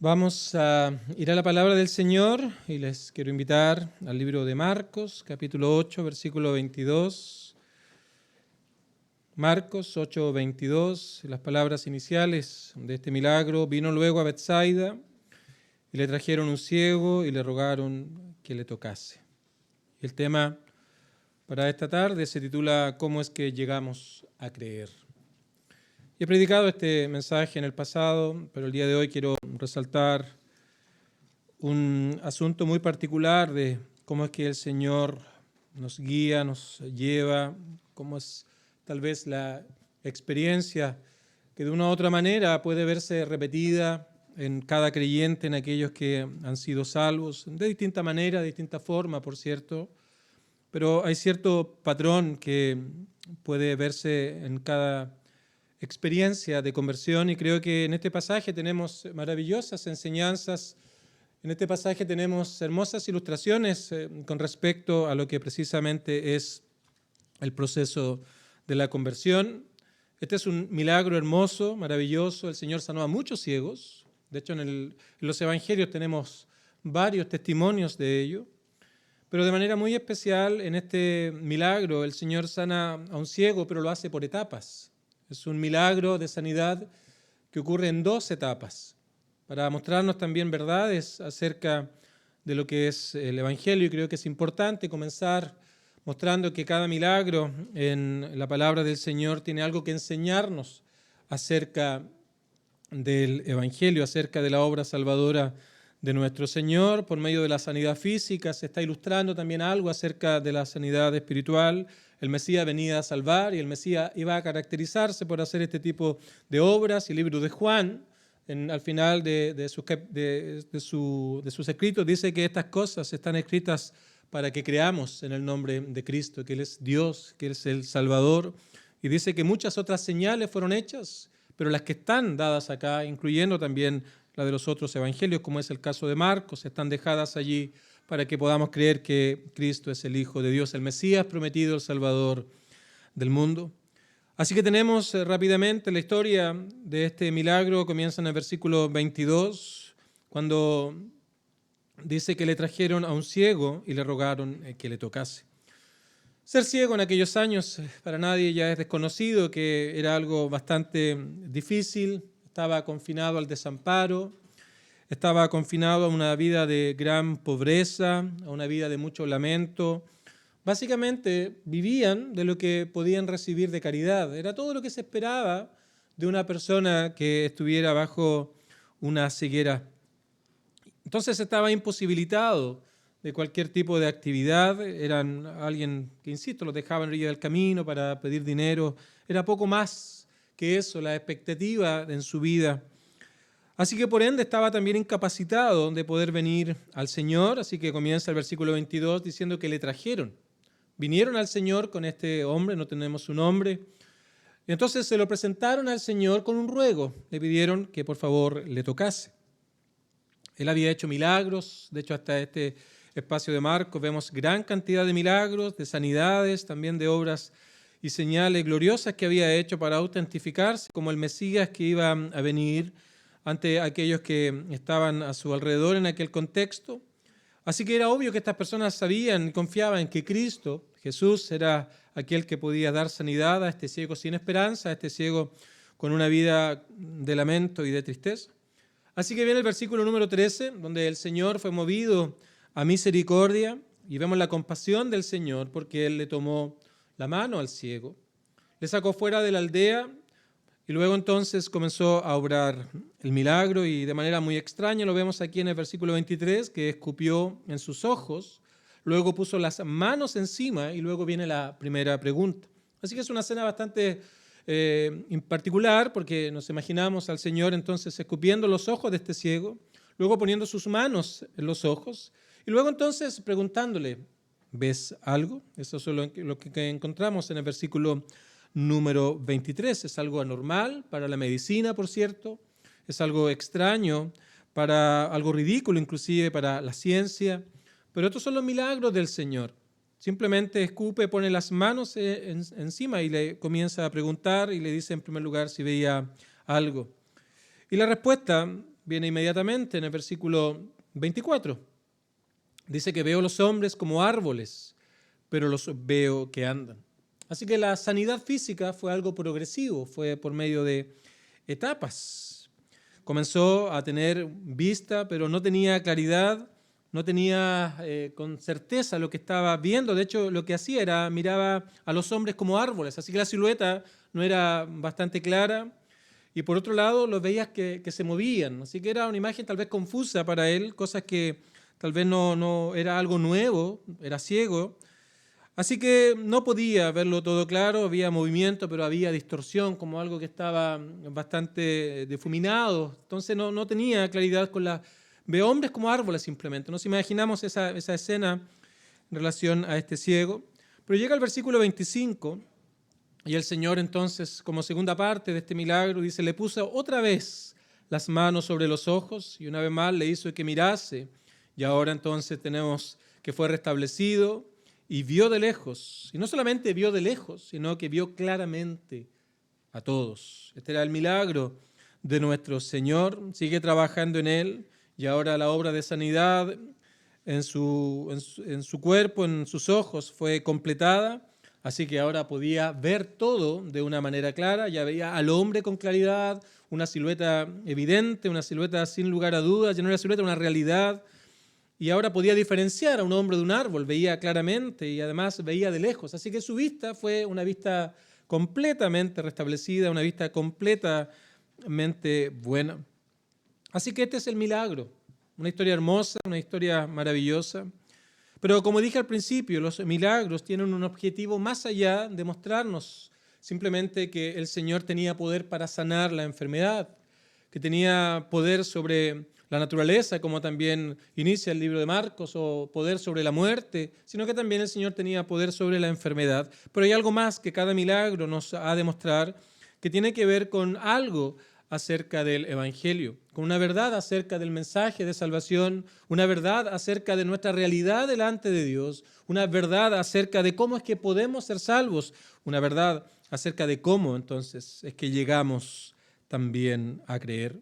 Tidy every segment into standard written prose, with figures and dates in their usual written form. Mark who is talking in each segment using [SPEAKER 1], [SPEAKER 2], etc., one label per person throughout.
[SPEAKER 1] Vamos a ir a la palabra del Señor y les quiero invitar al libro de Marcos, capítulo 8, versículo 22. Marcos 8, 22, las palabras iniciales de este milagro. Vino luego a Betsaida y le trajeron un ciego y le rogaron que le tocase. Y el tema para esta tarde se titula ¿Cómo es que llegamos a creer? He predicado este mensaje en el pasado, pero el día de hoy quiero resaltar un asunto muy particular de cómo es que el Señor nos guía, nos lleva, cómo es tal vez la experiencia que de una u otra manera puede verse repetida en cada creyente, en aquellos que han sido salvos, de distinta manera, de distinta forma, por cierto, pero hay cierto patrón que puede verse en cada experiencia de conversión y creo que en este pasaje tenemos maravillosas enseñanzas, en este pasaje tenemos hermosas ilustraciones con respecto a lo que precisamente es el proceso de la conversión. Este es un milagro hermoso, maravilloso, el Señor sanó a muchos ciegos, de hecho en los evangelios tenemos varios testimonios de ello, pero de manera muy especial en este milagro el Señor sana a un ciego, pero lo hace por etapas. Es un milagro de sanidad que ocurre en dos etapas, para mostrarnos también verdades acerca de lo que es el Evangelio. Y creo que es importante comenzar mostrando que cada milagro en la palabra del Señor tiene algo que enseñarnos acerca del Evangelio, acerca de la obra salvadora de nuestro Señor. Por medio de la sanidad física se está ilustrando también algo acerca de la sanidad espiritual. El Mesías venía a salvar y el Mesías iba a caracterizarse por hacer este tipo de obras. Y el libro de Juan, al final de sus escritos, dice que estas cosas están escritas para que creamos en el nombre de Cristo, que Él es Dios, que Él es el Salvador. Y dice que muchas otras señales fueron hechas, pero las que están dadas acá, incluyendo también la de los otros evangelios, como es el caso de Marcos, están dejadas allí para que podamos creer que Cristo es el Hijo de Dios, el Mesías prometido, el Salvador del mundo. Así que tenemos rápidamente la historia de este milagro. Comienza en el versículo 22, cuando dice que le trajeron a un ciego y le rogaron que le tocase. Ser ciego en aquellos años para nadie ya es desconocido, que era algo bastante difícil. Estaba confinado al desamparo, estaba confinado a una vida de gran pobreza, a una vida de mucho lamento. Básicamente vivían de lo que podían recibir de caridad. Era todo lo que se esperaba de una persona que estuviera bajo una ceguera. Entonces estaba imposibilitado de cualquier tipo de actividad. Eran alguien que, insisto, los dejaba en orilla del camino para pedir dinero. Era poco más que eso, la expectativa en su vida. Así que por ende estaba también incapacitado de poder venir al Señor, así que comienza el versículo 22 diciendo que le trajeron. Vinieron al Señor con este hombre, no tenemos su nombre, y entonces se lo presentaron al Señor con un ruego, le pidieron que por favor le tocase. Él había hecho milagros, de hecho hasta este espacio de Marcos vemos gran cantidad de milagros, de sanidades, también de obras y señales gloriosas que había hecho para autentificarse como el Mesías que iba a venir ante aquellos que estaban a su alrededor en aquel contexto. Así que era obvio que estas personas sabían y confiaban en que Cristo, Jesús, era aquel que podía dar sanidad a este ciego sin esperanza, a este ciego con una vida de lamento y de tristeza. Así que viene el versículo número 13, donde el Señor fue movido a misericordia y vemos la compasión del Señor porque Él le tomó la mano al ciego, le sacó fuera de la aldea y luego entonces comenzó a obrar el milagro y de manera muy extraña lo vemos aquí en el versículo 23, que escupió en sus ojos, luego puso las manos encima y luego viene la primera pregunta. Así que es una escena bastante en particular porque nos imaginamos al Señor entonces escupiendo los ojos de este ciego, luego poniendo sus manos en los ojos y luego entonces preguntándole, ¿ves algo? Eso es lo que encontramos en el versículo número 23. Es algo anormal para la medicina, por cierto, es algo extraño, algo ridículo inclusive para la ciencia, pero estos son los milagros del Señor. Simplemente escupe, pone las manos encima y le comienza a preguntar y le dice en primer lugar si veía algo. Y la respuesta viene inmediatamente en el versículo 24. Dice que veo los hombres como árboles, pero los veo que andan. Así que la sanidad física fue algo progresivo, fue por medio de etapas. Comenzó a tener vista, pero no tenía claridad, no tenía con certeza lo que estaba viendo. De hecho, lo que hacía era miraba a los hombres como árboles, así que la silueta no era bastante clara. Y por otro lado, los veías que se movían, así que era una imagen tal vez confusa para él, cosas que tal vez no era algo nuevo, era ciego. Así que no podía verlo todo claro, había movimiento, pero había distorsión, como algo que estaba bastante difuminado. Entonces no tenía claridad con la... Ve hombres como árboles simplemente. Nos imaginamos esa escena en relación a este ciego. Pero llega el versículo 25 y el Señor entonces, como segunda parte de este milagro, dice, le puso otra vez las manos sobre los ojos y una vez más le hizo que mirase. Y ahora entonces tenemos que fue restablecido y vio de lejos, y no solamente vio de lejos, sino que vio claramente a todos. Este era el milagro de nuestro Señor, sigue trabajando en él, y ahora la obra de sanidad en su cuerpo, en sus ojos, fue completada, así que ahora podía ver todo de una manera clara, ya veía al hombre con claridad, una silueta evidente, una silueta sin lugar a dudas, ya no era silueta, una realidad. Y ahora podía diferenciar a un hombre de un árbol, veía claramente y además veía de lejos. Así que su vista fue una vista completamente restablecida, una vista completamente buena. Así que este es el milagro, una historia hermosa, una historia maravillosa. Pero como dije al principio, los milagros tienen un objetivo más allá de mostrarnos simplemente que el Señor tenía poder para sanar la enfermedad, que tenía poder sobre la naturaleza, como también inicia el libro de Marcos, o poder sobre la muerte, sino que también el Señor tenía poder sobre la enfermedad. Pero hay algo más que cada milagro nos ha de mostrar, que tiene que ver con algo acerca del Evangelio, con una verdad acerca del mensaje de salvación, una verdad acerca de nuestra realidad delante de Dios, una verdad acerca de cómo es que podemos ser salvos, una verdad acerca de cómo entonces es que llegamos también a creer.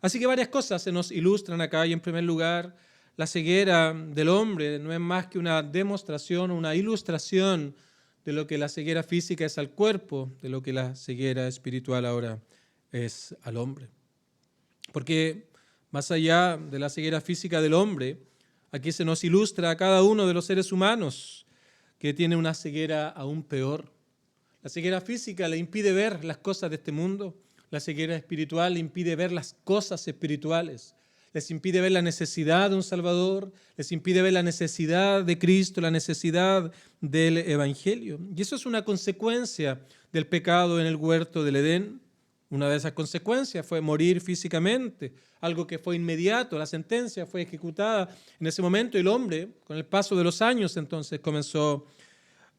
[SPEAKER 1] Así que varias cosas se nos ilustran acá, y en primer lugar, la ceguera del hombre no es más que una demostración, una ilustración de lo que la ceguera física es al cuerpo, de lo que la ceguera espiritual ahora es al hombre. Porque más allá de la ceguera física del hombre, aquí se nos ilustra a cada uno de los seres humanos que tiene una ceguera aún peor. La ceguera física le impide ver las cosas de este mundo. La ceguera espiritual le impide ver las cosas espirituales, les impide ver la necesidad de un Salvador, les impide ver la necesidad de Cristo, la necesidad del Evangelio. Y eso es una consecuencia del pecado en el huerto del Edén. Una de esas consecuencias fue morir físicamente, algo que fue inmediato, la sentencia fue ejecutada en ese momento, y el hombre, con el paso de los años, entonces comenzó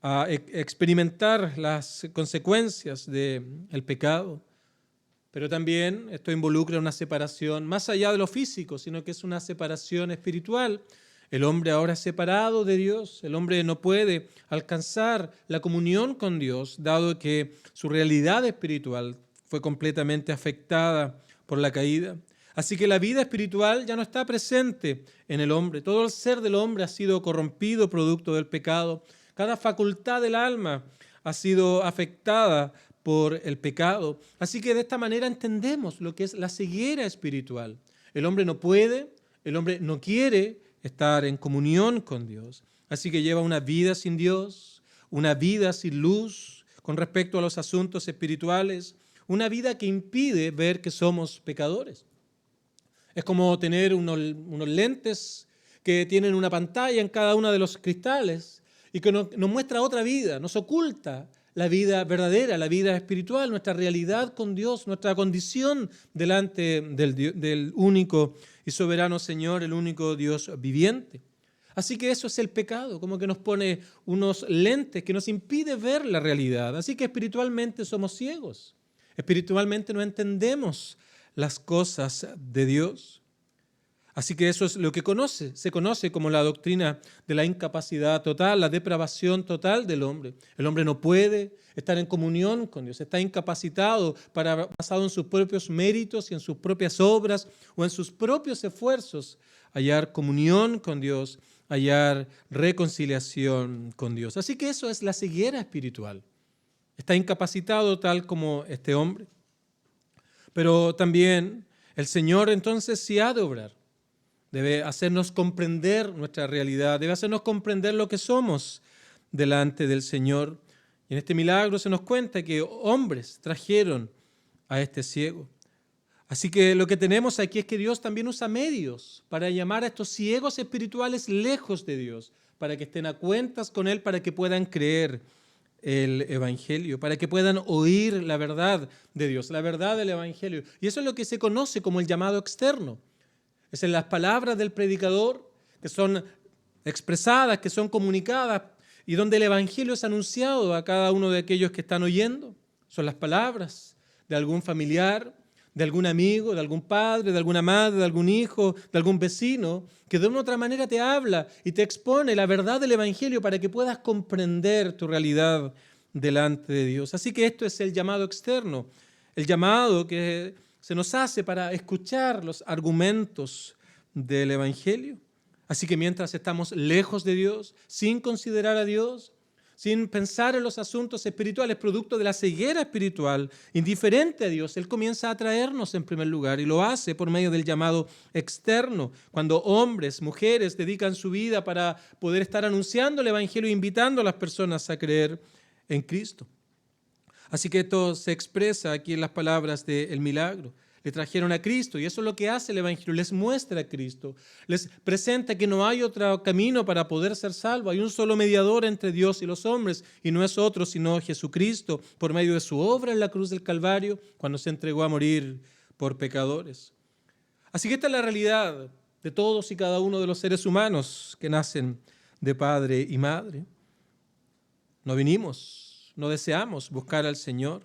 [SPEAKER 1] a experimentar las consecuencias del pecado. Pero también esto involucra una separación más allá de lo físico, sino que es una separación espiritual. El hombre ahora es separado de Dios, el hombre no puede alcanzar la comunión con Dios, dado que su realidad espiritual fue completamente afectada por la caída. Así que la vida espiritual ya no está presente en el hombre. Todo el ser del hombre ha sido corrompido producto del pecado. Cada facultad del alma ha sido afectada por el pecado. Así que de esta manera entendemos lo que es la ceguera espiritual. El hombre no puede, el hombre no quiere estar en comunión con Dios. Así que lleva una vida sin Dios, una vida sin luz con respecto a los asuntos espirituales, una vida que impide ver que somos pecadores. Es como tener unos lentes que tienen una pantalla en cada uno de los cristales y que nos muestra otra vida, nos oculta la vida verdadera, la vida espiritual, nuestra realidad con Dios, nuestra condición delante del único y soberano Señor, el único Dios viviente. Así que eso es el pecado, como que nos pone unos lentes que nos impide ver la realidad. Así que espiritualmente somos ciegos, espiritualmente no entendemos las cosas de Dios. Así que eso es lo que se conoce como la doctrina de la incapacidad total, la depravación total del hombre. El hombre no puede estar en comunión con Dios, está incapacitado basado en sus propios méritos y en sus propias obras o en sus propios esfuerzos, hallar comunión con Dios, hallar reconciliación con Dios. Así que eso es la ceguera espiritual. Está incapacitado tal como este hombre. Pero también el Señor entonces sí ha de obrar. Debe hacernos comprender nuestra realidad, debe hacernos comprender lo que somos delante del Señor. Y en este milagro se nos cuenta que hombres trajeron a este ciego. Así que lo que tenemos aquí es que Dios también usa medios para llamar a estos ciegos espirituales lejos de Dios, para que estén a cuentas con Él, para que puedan creer el Evangelio, para que puedan oír la verdad de Dios, la verdad del Evangelio. Y eso es lo que se conoce como el llamado externo. Es en las palabras del predicador que son expresadas, que son comunicadas y donde el Evangelio es anunciado a cada uno de aquellos que están oyendo. Son las palabras de algún familiar, de algún amigo, de algún padre, de alguna madre, de algún hijo, de algún vecino, que de una u otra manera te habla y te expone la verdad del Evangelio para que puedas comprender tu realidad delante de Dios. Así que esto es el llamado externo, el llamado que se nos hace para escuchar los argumentos del Evangelio. Así que mientras estamos lejos de Dios, sin considerar a Dios, sin pensar en los asuntos espirituales, producto de la ceguera espiritual, indiferente a Dios, Él comienza a atraernos en primer lugar y lo hace por medio del llamado externo, cuando hombres, mujeres dedican su vida para poder estar anunciando el Evangelio e invitando a las personas a creer en Cristo. Así que esto se expresa aquí en las palabras del milagro. Le trajeron a Cristo y eso es lo que hace el Evangelio, les muestra a Cristo, les presenta que no hay otro camino para poder ser salvo, hay un solo mediador entre Dios y los hombres y no es otro sino Jesucristo por medio de su obra en la cruz del Calvario cuando se entregó a morir por pecadores. Así que esta es la realidad de todos y cada uno de los seres humanos que nacen de padre y madre. No deseamos buscar al Señor.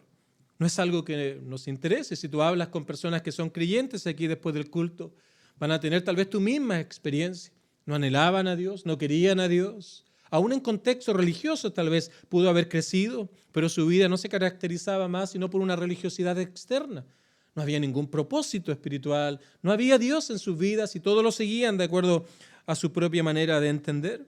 [SPEAKER 1] No es algo que nos interese. Si tú hablas con personas que son creyentes aquí después del culto, van a tener tal vez tu misma experiencia. No anhelaban a Dios, no querían a Dios. Aún en contexto religioso tal vez pudo haber crecido, pero su vida no se caracterizaba más sino por una religiosidad externa. No había ningún propósito espiritual, no había Dios en sus vidas y todos lo seguían de acuerdo a su propia manera de entender.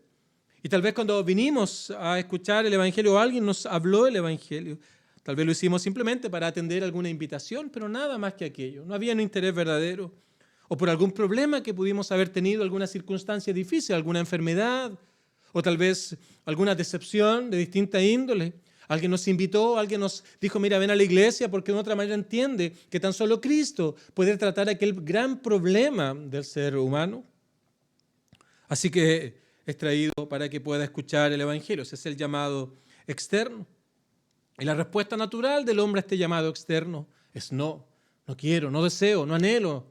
[SPEAKER 1] Y tal vez cuando vinimos a escuchar el Evangelio, alguien nos habló el Evangelio. Tal vez lo hicimos simplemente para atender alguna invitación, pero nada más que aquello. No había un interés verdadero. O por algún problema que pudimos haber tenido, alguna circunstancia difícil, alguna enfermedad, o tal vez alguna decepción de distinta índole. Alguien nos invitó, alguien nos dijo, mira, ven a la iglesia, porque de otra manera entiende que tan solo Cristo puede tratar aquel gran problema del ser humano. Así que es traído para que pueda escuchar el Evangelio. Ese es el llamado externo. Y la respuesta natural del hombre a este llamado externo es no quiero, no deseo, no anhelo.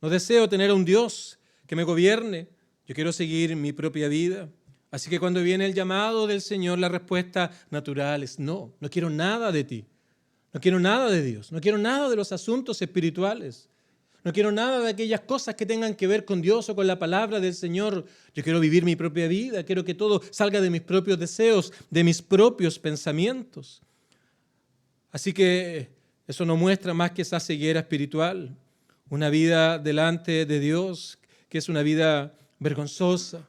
[SPEAKER 1] No deseo tener a un Dios que me gobierne. Yo quiero seguir mi propia vida. Así que cuando viene el llamado del Señor, la respuesta natural es no quiero nada de ti. No quiero nada de Dios. No quiero nada de los asuntos espirituales. No quiero nada de aquellas cosas que tengan que ver con Dios o con la palabra del Señor. Yo quiero vivir mi propia vida. Quiero que todo salga de mis propios deseos, de mis propios pensamientos. Así que eso no muestra más que esa ceguera espiritual. Una vida delante de Dios que es una vida vergonzosa,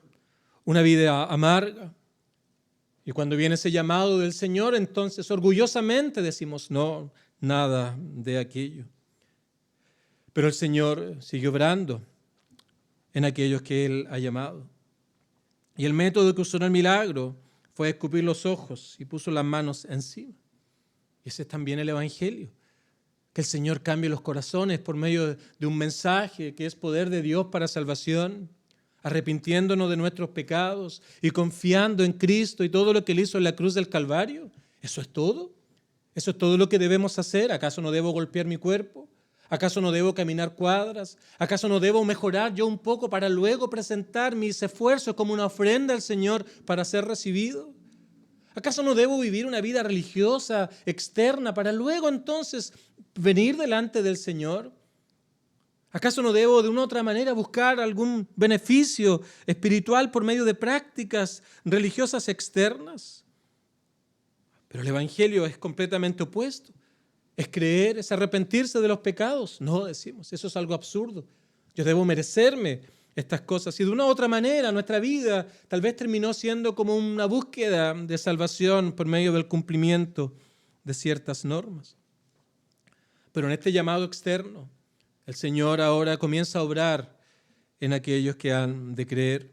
[SPEAKER 1] una vida amarga. Y cuando viene ese llamado del Señor, entonces orgullosamente decimos no, nada de aquello. Pero el Señor sigue obrando en aquellos que Él ha llamado. Y el método que usó en el milagro fue escupir los ojos y puso las manos encima. Y ese es también el Evangelio. Que el Señor cambie los corazones por medio de un mensaje que es poder de Dios para salvación, arrepintiéndonos de nuestros pecados y confiando en Cristo y todo lo que Él hizo en la cruz del Calvario. ¿Eso es todo? ¿Eso es todo lo que debemos hacer? ¿Acaso no debo golpear mi cuerpo? ¿Acaso no debo caminar cuadras? ¿Acaso no debo mejorar yo un poco para luego presentar mis esfuerzos como una ofrenda al Señor para ser recibido? ¿Acaso no debo vivir una vida religiosa externa para luego entonces venir delante del Señor? ¿Acaso no debo de una u otra manera buscar algún beneficio espiritual por medio de prácticas religiosas externas? Pero el Evangelio es completamente opuesto. Es creer, es arrepentirse de los pecados. No, decimos, eso es algo absurdo. Yo debo merecerme estas cosas. Y de una u otra manera nuestra vida tal vez terminó siendo como una búsqueda de salvación por medio del cumplimiento de ciertas normas. Pero en este llamado externo, el Señor ahora comienza a obrar en aquellos que han de creer.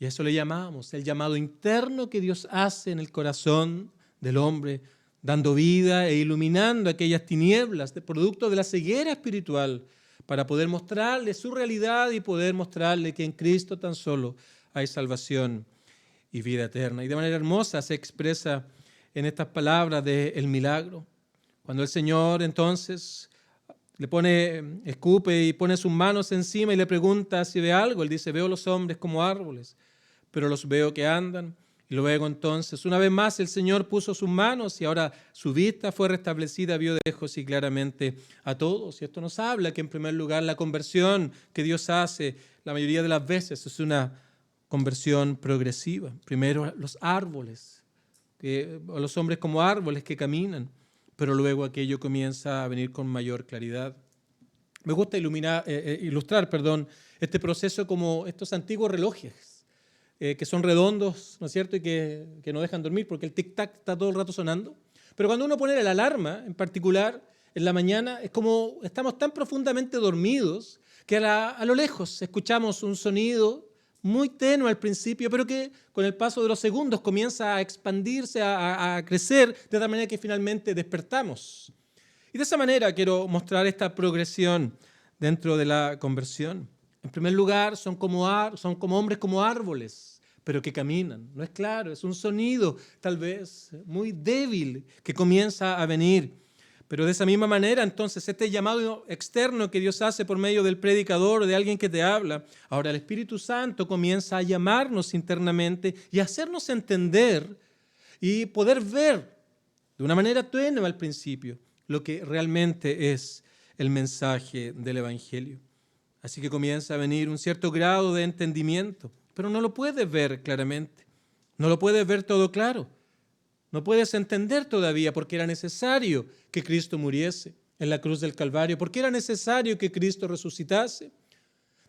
[SPEAKER 1] Y a eso le llamamos el llamado interno que Dios hace en el corazón del hombre, dando vida e iluminando aquellas tinieblas de producto de la ceguera espiritual para poder mostrarle su realidad y poder mostrarle que en Cristo tan solo hay salvación y vida eterna. Y de manera hermosa se expresa en estas palabras del milagro. Cuando el Señor entonces escupe y pone sus manos encima y le pregunta si ve algo, él dice, veo los hombres como árboles, pero los veo que andan. Y luego entonces, una vez más, el Señor puso sus manos y ahora su vista fue restablecida, vio de lejos y claramente a todos. Y esto nos habla que en primer lugar la conversión que Dios hace la mayoría de las veces es una conversión progresiva. Primero los árboles, o los hombres como árboles que caminan, pero luego aquello comienza a venir con mayor claridad. Me gusta ilustrar este proceso como estos antiguos relojes que son redondos, ¿no es cierto? Y que no dejan dormir porque el tic-tac está todo el rato sonando. Pero cuando uno pone la alarma, en particular, en la mañana, es como estamos tan profundamente dormidos que a lo lejos escuchamos un sonido muy tenue al principio, pero que con el paso de los segundos comienza a expandirse, a crecer, de tal manera que finalmente despertamos. Y de esa manera quiero mostrar esta progresión dentro de la conversión. En primer lugar, son como hombres como árboles, pero que caminan. No es claro, es un sonido tal vez muy débil que comienza a venir. Pero de esa misma manera, entonces, este llamado externo que Dios hace por medio del predicador o de alguien que te habla, ahora el Espíritu Santo comienza a llamarnos internamente y a hacernos entender y poder ver de una manera tenue al principio lo que realmente es el mensaje del Evangelio. Así que comienza a venir un cierto grado de entendimiento, pero no lo puedes ver claramente, no lo puedes ver todo claro, no puedes entender todavía porque era necesario que Cristo muriese en la cruz del Calvario, porque era necesario que Cristo resucitase.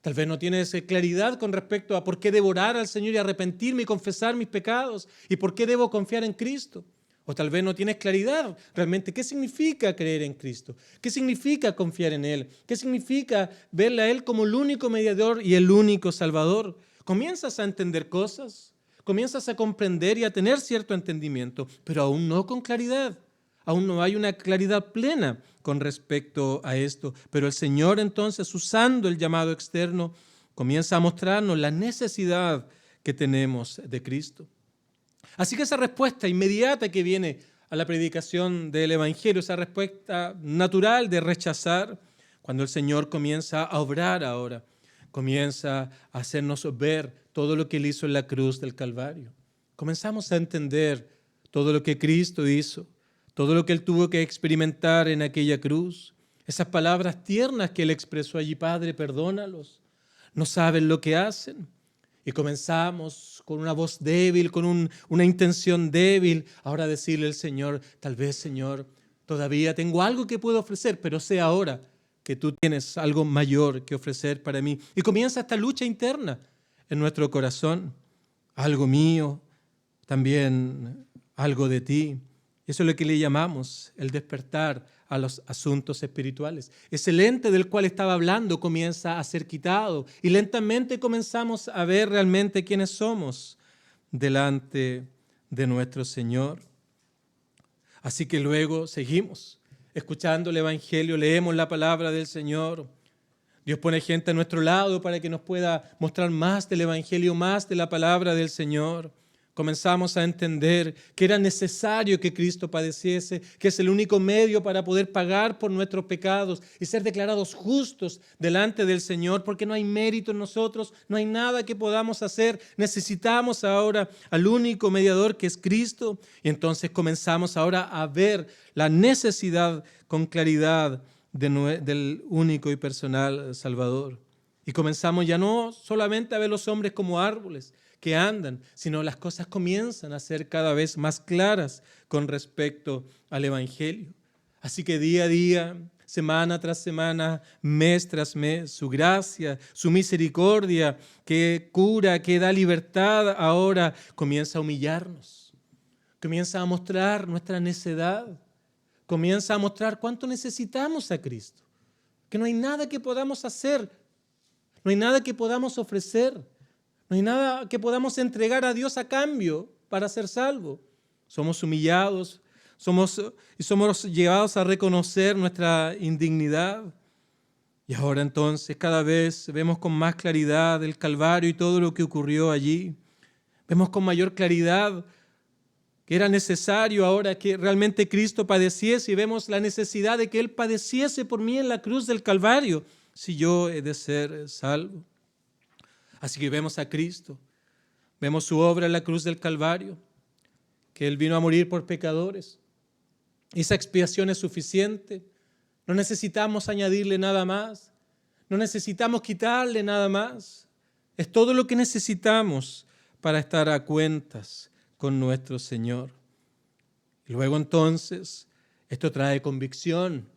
[SPEAKER 1] Tal vez no tienes claridad con respecto a por qué debo orar al Señor y arrepentirme y confesar mis pecados y por qué debo confiar en Cristo. O tal vez no tienes claridad realmente qué significa creer en Cristo, qué significa confiar en Él, qué significa verle a Él como el único mediador y el único Salvador. Comienzas a entender cosas, comienzas a comprender y a tener cierto entendimiento, pero aún no con claridad. Aún no hay una claridad plena con respecto a esto. Pero el Señor entonces, usando el llamado externo, comienza a mostrarnos la necesidad que tenemos de Cristo. Así que esa respuesta inmediata que viene a la predicación del Evangelio, esa respuesta natural de rechazar, cuando el Señor comienza a obrar ahora, comienza a hacernos ver todo lo que Él hizo en la cruz del Calvario. Comenzamos a entender todo lo que Cristo hizo, todo lo que Él tuvo que experimentar en aquella cruz. Esas palabras tiernas que Él expresó allí, Padre, perdónalos, no saben lo que hacen. Y comenzamos con una voz débil, con una intención débil, ahora decirle al Señor, tal vez, Señor, todavía tengo algo que puedo ofrecer, pero sé ahora que tú tienes algo mayor que ofrecer para mí. Y comienza esta lucha interna en nuestro corazón. Algo mío, también algo de ti. Eso es lo que le llamamos el despertar a los asuntos espirituales. Ese lente del cual estaba hablando comienza a ser quitado y lentamente comenzamos a ver realmente quiénes somos delante de nuestro Señor. Así que luego seguimos escuchando el Evangelio, leemos la palabra del Señor. Dios pone gente a nuestro lado para que nos pueda mostrar más del Evangelio, más de la palabra del Señor. Comenzamos a entender que era necesario que Cristo padeciese, que es el único medio para poder pagar por nuestros pecados y ser declarados justos delante del Señor, porque no hay mérito en nosotros, no hay nada que podamos hacer. Necesitamos ahora al único mediador que es Cristo. Y entonces comenzamos ahora a ver la necesidad con claridad del único y personal Salvador. Y comenzamos ya no solamente a ver los hombres como árboles que andan, sino las cosas comienzan a ser cada vez más claras con respecto al Evangelio. Así que día a día, semana tras semana, mes tras mes, su gracia, su misericordia que cura, que da libertad, ahora comienza a humillarnos, comienza a mostrar nuestra necedad, comienza a mostrar cuánto necesitamos a Cristo, que no hay nada que podamos hacer, no hay nada que podamos ofrecer, no hay nada que podamos entregar a Dios a cambio para ser salvos. Somos humillados, somos llevados a reconocer nuestra indignidad. Y ahora entonces cada vez vemos con más claridad el Calvario y todo lo que ocurrió allí. Vemos con mayor claridad que era necesario ahora que realmente Cristo padeciese, y vemos la necesidad de que Él padeciese por mí en la cruz del Calvario, si yo he de ser salvo. Así que vemos a Cristo, vemos su obra en la cruz del Calvario, que Él vino a morir por pecadores. Esa expiación es suficiente, no necesitamos añadirle nada más, no necesitamos quitarle nada más. Es todo lo que necesitamos para estar a cuentas con nuestro Señor. Y luego entonces, esto trae convicción,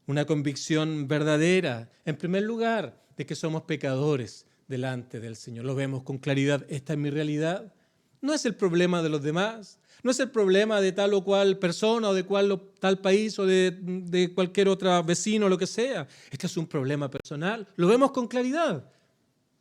[SPEAKER 1] una convicción verdadera. En primer lugar, de que somos pecadores delante del Señor. Lo vemos con claridad. Esta es mi realidad. No es el problema de los demás. No es el problema de tal o cual persona o de tal país o de cualquier otro vecino o lo que sea. Este es un problema personal. Lo vemos con claridad.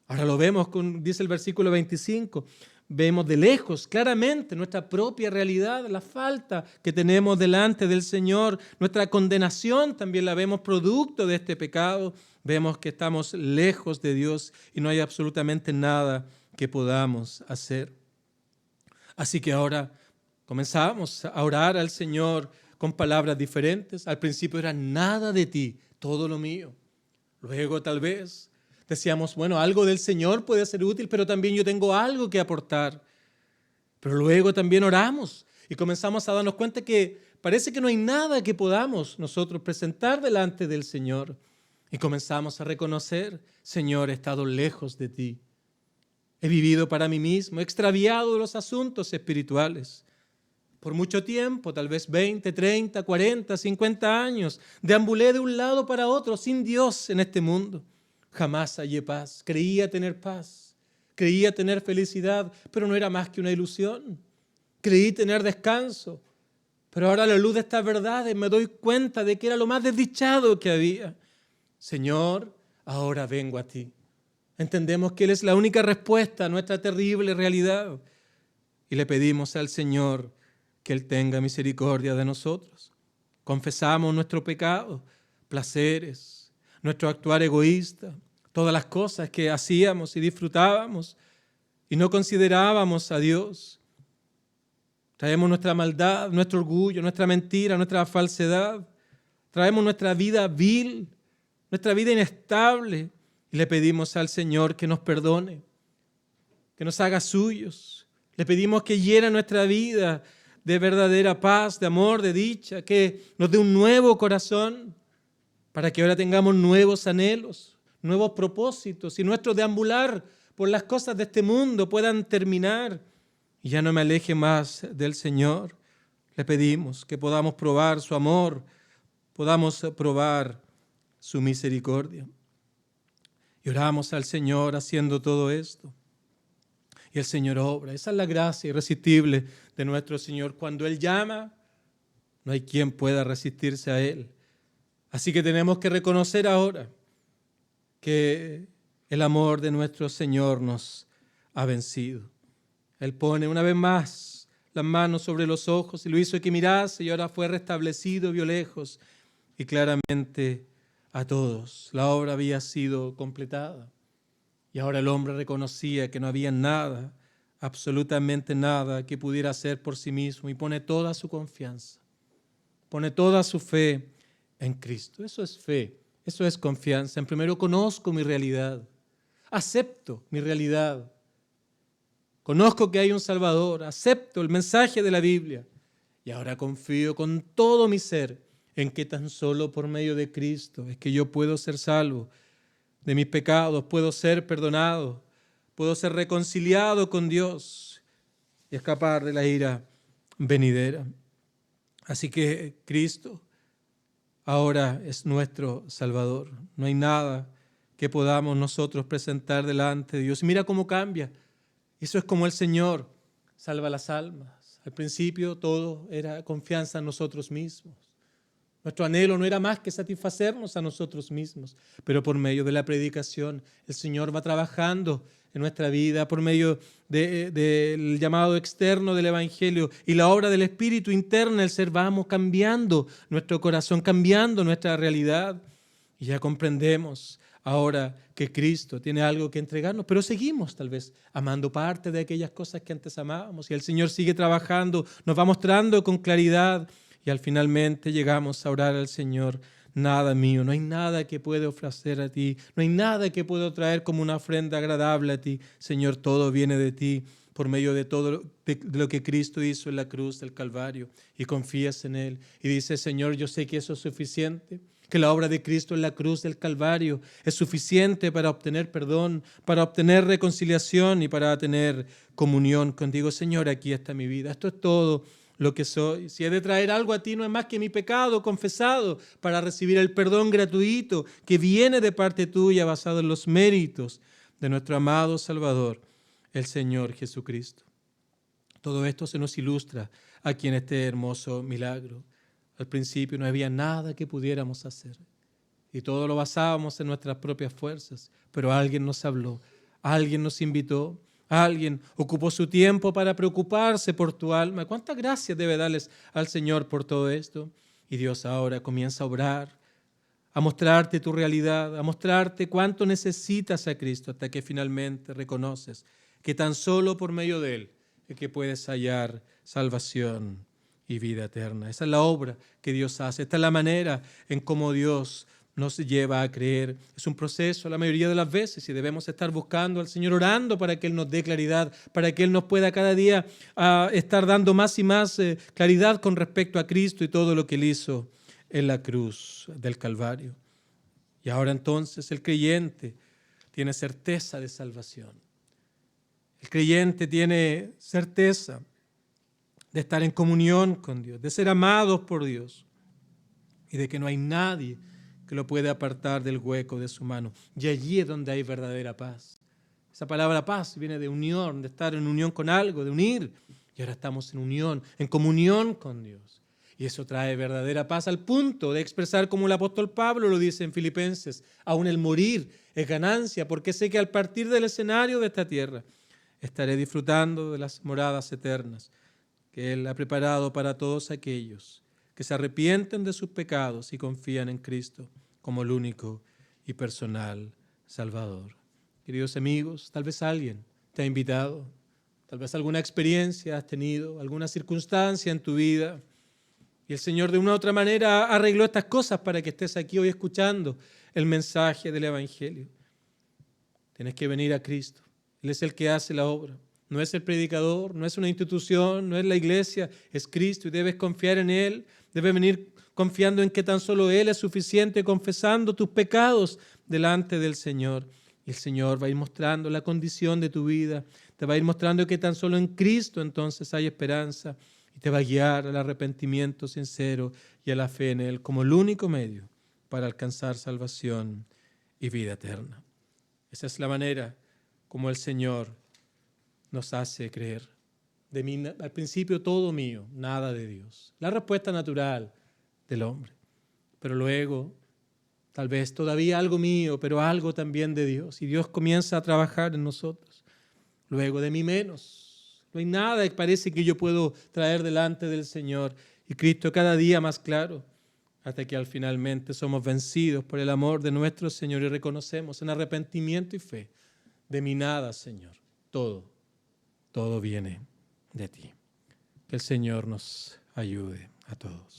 [SPEAKER 1] Ahora lo vemos, dice el versículo 25, vemos de lejos, claramente, nuestra propia realidad, la falta que tenemos delante del Señor, nuestra condenación también la vemos producto de este pecado. Vemos que estamos lejos de Dios y no hay absolutamente nada que podamos hacer. Así que ahora comenzamos a orar al Señor con palabras diferentes. Al principio era nada de ti, todo lo mío. Luego tal vez decíamos, bueno, algo del Señor puede ser útil, pero también yo tengo algo que aportar. Pero luego también oramos y comenzamos a darnos cuenta que parece que no hay nada que podamos nosotros presentar delante del Señor. Y comenzamos a reconocer, Señor, he estado lejos de ti. He vivido para mí mismo, he extraviado de los asuntos espirituales. Por mucho tiempo, tal vez 20, 30, 40, 50 años, deambulé de un lado para otro sin Dios en este mundo. Jamás hallé paz. Creía tener paz, creía tener felicidad, pero no era más que una ilusión. Creí tener descanso, pero ahora a la luz de estas verdades me doy cuenta de que era lo más desdichado que había. Señor, ahora vengo a ti. Entendemos que Él es la única respuesta a nuestra terrible realidad y le pedimos al Señor que Él tenga misericordia de nosotros. Confesamos nuestro pecado, placeres, nuestro actuar egoísta, todas las cosas que hacíamos y disfrutábamos y no considerábamos a Dios. Traemos nuestra maldad, nuestro orgullo, nuestra mentira, nuestra falsedad. Traemos nuestra vida vil, nuestra vida inestable y le pedimos al Señor que nos perdone, que nos haga suyos. Le pedimos que llene nuestra vida de verdadera paz, de amor, de dicha, que nos dé un nuevo corazón para que ahora tengamos nuevos anhelos, nuevos propósitos y nuestro deambular por las cosas de este mundo puedan terminar y ya no me aleje más del Señor. Le pedimos que podamos probar su amor, podamos probar su misericordia. Y oramos al Señor haciendo todo esto. Y el Señor obra. Esa es la gracia irresistible de nuestro Señor. Cuando Él llama, no hay quien pueda resistirse a Él. Así que tenemos que reconocer ahora que el amor de nuestro Señor nos ha vencido. Él pone una vez más las manos sobre los ojos y lo hizo que mirase y ahora fue restablecido, vio lejos y claramente a todos. La obra había sido completada y ahora el hombre reconocía que no había nada, absolutamente nada que pudiera hacer por sí mismo y pone toda su confianza, pone toda su fe en Cristo. Eso es fe, eso es confianza. En primero conozco mi realidad, acepto mi realidad, conozco que hay un Salvador, acepto el mensaje de la Biblia y ahora confío con todo mi ser en que tan solo por medio de Cristo es que yo puedo ser salvo de mis pecados, puedo ser perdonado, puedo ser reconciliado con Dios y escapar de la ira venidera. Así que Cristo ahora es nuestro Salvador. No hay nada que podamos nosotros presentar delante de Dios. Mira cómo cambia. Eso es como el Señor salva las almas. Al principio todo era confianza en nosotros mismos. Nuestro anhelo no era más que satisfacernos a nosotros mismos, pero por medio de la predicación el Señor va trabajando en nuestra vida, por medio del llamado externo del Evangelio y la obra del Espíritu interna, el ser, vamos cambiando nuestro corazón, cambiando nuestra realidad. Y ya comprendemos ahora que Cristo tiene algo que entregarnos, pero seguimos tal vez amando parte de aquellas cosas que antes amábamos y el Señor sigue trabajando, nos va mostrando con claridad. Y al finalmente llegamos a orar al Señor, nada mío, no hay nada que pueda ofrecer a ti, no hay nada que pueda traer como una ofrenda agradable a ti. Señor, todo viene de ti por medio de todo de lo que Cristo hizo en la cruz del Calvario y confías en Él. Y dices, Señor, yo sé que eso es suficiente, que la obra de Cristo en la cruz del Calvario es suficiente para obtener perdón, para obtener reconciliación y para tener comunión contigo. Señor, aquí está mi vida, esto es todo lo que soy. Si he de traer algo a ti, no es más que mi pecado confesado para recibir el perdón gratuito que viene de parte tuya basado en los méritos de nuestro amado Salvador, el Señor Jesucristo. Todo esto se nos ilustra aquí en este hermoso milagro. Al principio no había nada que pudiéramos hacer y todo lo basábamos en nuestras propias fuerzas, pero alguien nos habló, alguien nos invitó, alguien ocupó su tiempo para preocuparse por tu alma. ¿Cuántas gracias debe darles al Señor por todo esto? Y Dios ahora comienza a obrar, a mostrarte tu realidad, a mostrarte cuánto necesitas a Cristo hasta que finalmente reconoces que tan solo por medio de Él es que puedes hallar salvación y vida eterna. Esa es la obra que Dios hace. Esta es la manera en cómo Dios nos lleva a creer. Es un proceso la mayoría de las veces y debemos estar buscando al Señor, orando para que Él nos dé claridad, para que Él nos pueda cada día estar dando más y más claridad con respecto a Cristo y todo lo que Él hizo en la cruz del Calvario. Y ahora entonces el creyente tiene certeza de salvación. El creyente tiene certeza de estar en comunión con Dios, de ser amados por Dios y de que no hay nadie que lo puede apartar del hueco de su mano. Y allí es donde hay verdadera paz. Esa palabra paz viene de unión, de estar en unión con algo, de unir. Y ahora estamos en unión, en comunión con Dios. Y eso trae verdadera paz al punto de expresar como el apóstol Pablo lo dice en Filipenses, aún el morir es ganancia, porque sé que al partir del escenario de esta tierra estaré disfrutando de las moradas eternas que Él ha preparado para todos aquellos que se arrepienten de sus pecados y confían en Cristo como el único y personal Salvador. Queridos amigos, tal vez alguien te ha invitado, tal vez alguna experiencia has tenido, alguna circunstancia en tu vida, y el Señor de una u otra manera arregló estas cosas para que estés aquí hoy escuchando el mensaje del Evangelio. Tienes que venir a Cristo. Él es el que hace la obra. No es el predicador, no es una institución, no es la iglesia, es Cristo y debes confiar en Él. Debes venir confiando en que tan solo Él es suficiente, confesando tus pecados delante del Señor. Y el Señor va a ir mostrando la condición de tu vida, te va a ir mostrando que tan solo en Cristo entonces hay esperanza y te va a guiar al arrepentimiento sincero y a la fe en Él como el único medio para alcanzar salvación y vida eterna. Esa es la manera como el Señor nos hace creer. De mí, al principio todo mío, nada de Dios. La respuesta natural del hombre. Pero luego, tal vez todavía algo mío, pero algo también de Dios. Y Dios comienza a trabajar en nosotros. Luego de mí menos. No hay nada que parece que yo puedo traer delante del Señor. Y Cristo cada día más claro, hasta que al finalmente somos vencidos por el amor de nuestro Señor y reconocemos en arrepentimiento y fe, de mí nada, Señor, todo viene de ti. Que el Señor nos ayude a todos.